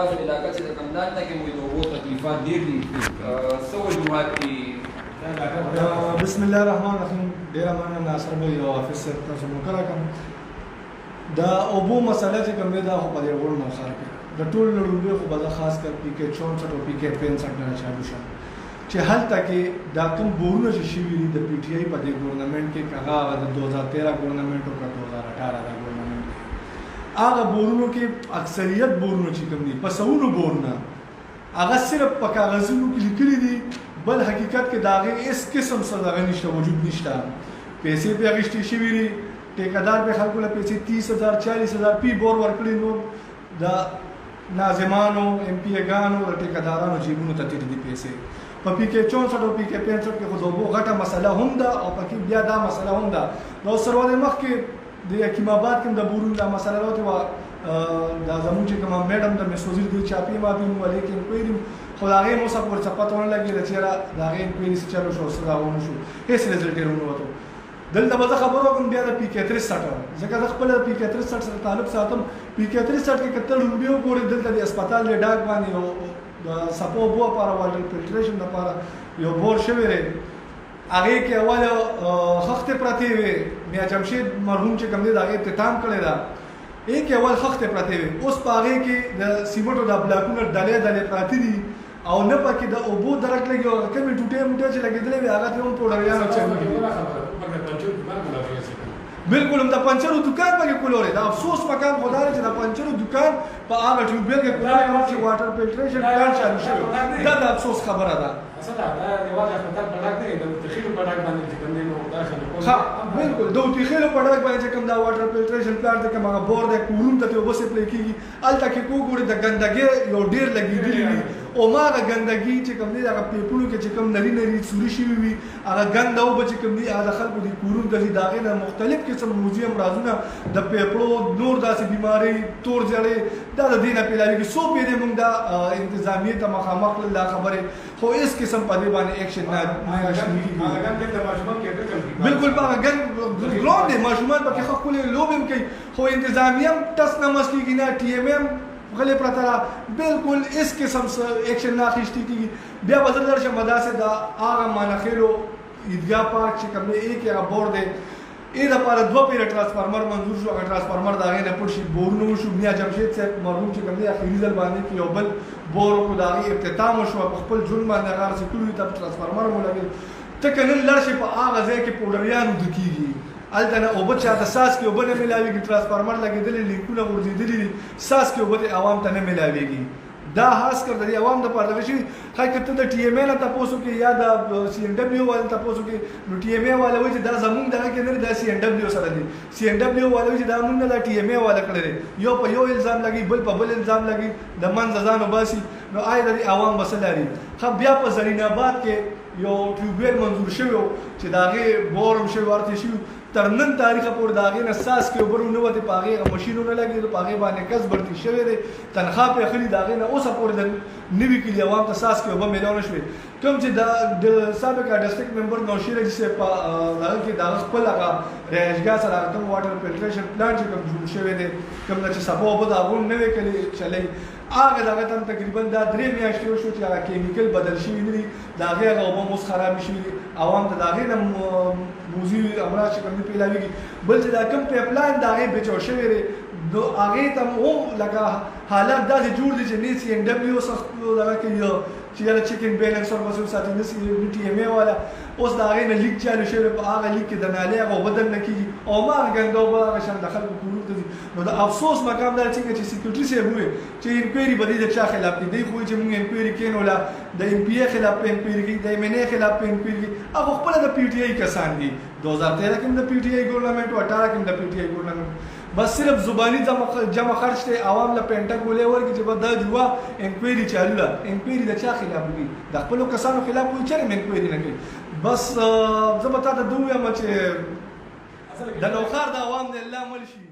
تاسو علاقه چې د کمدان ته کې مو د اوبو تکلیفات ډېر دي څه وجوهات دي؟ بسم الله الرحمن الرحیم. ډېره مننه ناصر بھائی او حافظ صاحب تاسو موکره کوم. د اوبو مسله چې کوم دی دا خو په دې وړ نه ښار کې د ټول لړونډې خو به خاص کر پی کې 64 او پی کې 65 نه چالو شو چې هلته کې دا کوم بورونه چې شوي دي د پی ټی آی په دې ګورنمنت کې هغه د 2013 ګورنمنت او 2018 دا ګورنمنت هغه بورونو کې اکثریت بورونه چې کوم دي په سونو بورونه هغه صرف په کاغذونو کې لیکلي دي، بل حقیقت کې داغه اس قسم سره نشته، وجود نشته. پیسې به غشتي شوي دي، ټیکادار به خلکو له پیسې 30,000 40,000 پی بور ورکړي، نو دا ناظمانو ایم پی ګانو د ټیکادارانو جیبونو ته تیرې دي پیسې. په پی کې 64 او پی کې 65 کې خو د اوبو غټه مسله هم ده او پکې بیا دا مسله هم ده. نو سره مخ کې د حکیم آباد کې د بورون دا مسله راوته و دا زموږ چې کوم میډم د مسوزیر د چاپی ما بي مو لیکن کوم خدای مو سپور چپاتونه لګي چې را دا غي کوي چې چلو شو سره شو هیڅ رزلټ یې ونه وته. دلته به خبرو کوم بیا د پی کې 63 ځکه د خپل پی کې 63 سره تعلق ساتم. پی کې 63 کې کتل لوبیو ګورې دلته د هسپتال له ډاک باندې او د سپو بو لپاره واټر فلټریشن لپاره یو بور شوی دی. هغه کې اول خخته پراتی وي میا جمشید مرحوم چې کوم دی دا اختتام کړی دا یک اول خخته پراتی وي. اوس پاره کې د سیمټو د بلاکونو ډلې پراتی دي او نه پکې د اوبو درک لګي او کمی ټوټه موټه چې لګیدلې وي هغه ته هم پوډریانو چلو بالکل هم د پنچرو دکان پکې کولوري. دا افسوس مکان خدای چې د پنچرو دکان په هغه ټیوبل کې کولوري چې واټر فلټریشن پلان چالو شوی. دا د افسوس خبره ده. اصل دا د واجه خطر پړک دی د تخیل پړک باندې چې کوم دی نو داخله ها بالکل د تخیل پړک باندې کوم دا واټر فلټریشن پلان د کومه بور د کورون ته وبسه پلی کیږي الته کې کوګوري د ګندګي یو ډیر لګیدلی او ما د ګندګي چې کوم دی هغه پیپلو کې چې کوم نری نری سوري شي وي هغه ګند او بچ کوم دی هغه خلکو د کورون د داغه نه مختلف قسم موزیم رازونه د پیپلو نور داسې بیماری تور جړې دا د دینه پیلاوي کې سو پیری موږ د انتظامیه ته مخامخ له خبره خو اس قسم په دې باندې اکشن نه بالکل په ګن ګلون دي ماشومان په خو کولې لوبم کوي خو انتظامیه تاسو نه مسلې نه ټي ام ام غلې پرتره بالکل اس قسم اکشن نه اخیستي کیږي. بیا بدل درشه مداسه دا هغه مانخېلو عیدګاه پارک چې کوم یک هغه بور دی ای د پاره دوه پیر ترانسفارمر منظور شو. هغه ترانسفارمر دا غي نه پړ شي بورونو شو. میا جمشید صاحب مرحوم چې کوم دی اخیری ځل باندې کې یو بل بور کو دا غي اختتام شو په خپل جون باندې هغه سکولو ته ترانسفارمر مو لګي تکه نن لارشه په هغه ځای کې پوډریانو دکیږي الته نه او بچا د ساس کې وبنه ملاويږي ترانسفارمر لګیدلې لیکونه ورزيدلې ساس کې وبته عوام ته نه ملاويږي. دا خاص کر د عوام د پاره دغه شي حقیقت د ټي ام ال تاسو کې یا د سی ان ډبلیو ول تاسو کې نو ټي ام ال والا وایي دا زمونږ دغه کې نه د سی ان ډبلیو سره دي. سی ان ډبلیو والا وایي دا مونږ د ټي ام ال والا کړل یو په یو الزام لګي بل په بل الزام لګي د منځ ځانو باسي نو آی د عوام مسلاري خو بیا په زرین آباد کې یو ټیوبل منظور شوی چې داغه بورم شوی ورته شوی تر نن تاریخ پورې داغه نساس کې وبرونه وته پاغه ماشينونه لګي د پاغه باندې کس برتي شوی دی تنخواه په خلی داغه نه اوسه پورې د نوی کې عوام ته ساس کې وب میلیون شوی. کوم چې د سابق ډیسټریکټ ممبر نوشیر جی سے په داغه کې داغه خپل هغه رهشګاه سره کوم واټر فلټریشن پلان چې کوم جوړ شوی دی کوم چې سبو به داغون نه وکړي چلای هغه دغه تم تقریبا دا 3 میاشتې شو چې هغه کیمیکل بدل شوی نه دي داغه هغه اوبه مس خراب شوی عوام ته داغه نه موزي امراض چې کوم پیلاویږي بل چې دا کوم پیپلاین داغه بچو شوی دی نو هغه ته هم لکه حالات داسې جوړ دي چې نه سی ان ډبلیو سخت دغه کې یو چې دا چیکن بیلنس او وسو ساتي نه سی ټي ام ای والا اوس دا غي نه لیک چالو شوی په هغه لیک کې د نالې هغه بدل نه کیږي او ما غندو به هغه شان داخل کولو ته نو دا افسوس مقام دا چې سکیورټي سي وي چې انکوایري بدی د چا خلاف دی خو چې موږ انکوایري کینو لا د ام پی ای خلاف انکوایري د ام ان ای خلاف انکوایري هغه خپل د پی ټی آی کسان دي 2013 کې د پی ټی آی ګورنمنت او 18 کې د پی ټی آی ګورنمنت بس صرف زبانی جمع خرج ته عوام له پینټه کولې ورګي چې بد جوا انکوایري چالو لا انکوایري د چا خلاف دي د خپل کسانو خلاف کوئی چره انکوایري نه کوي. بس زبتا د دوه چې د نوخار د عوام د الله مل شي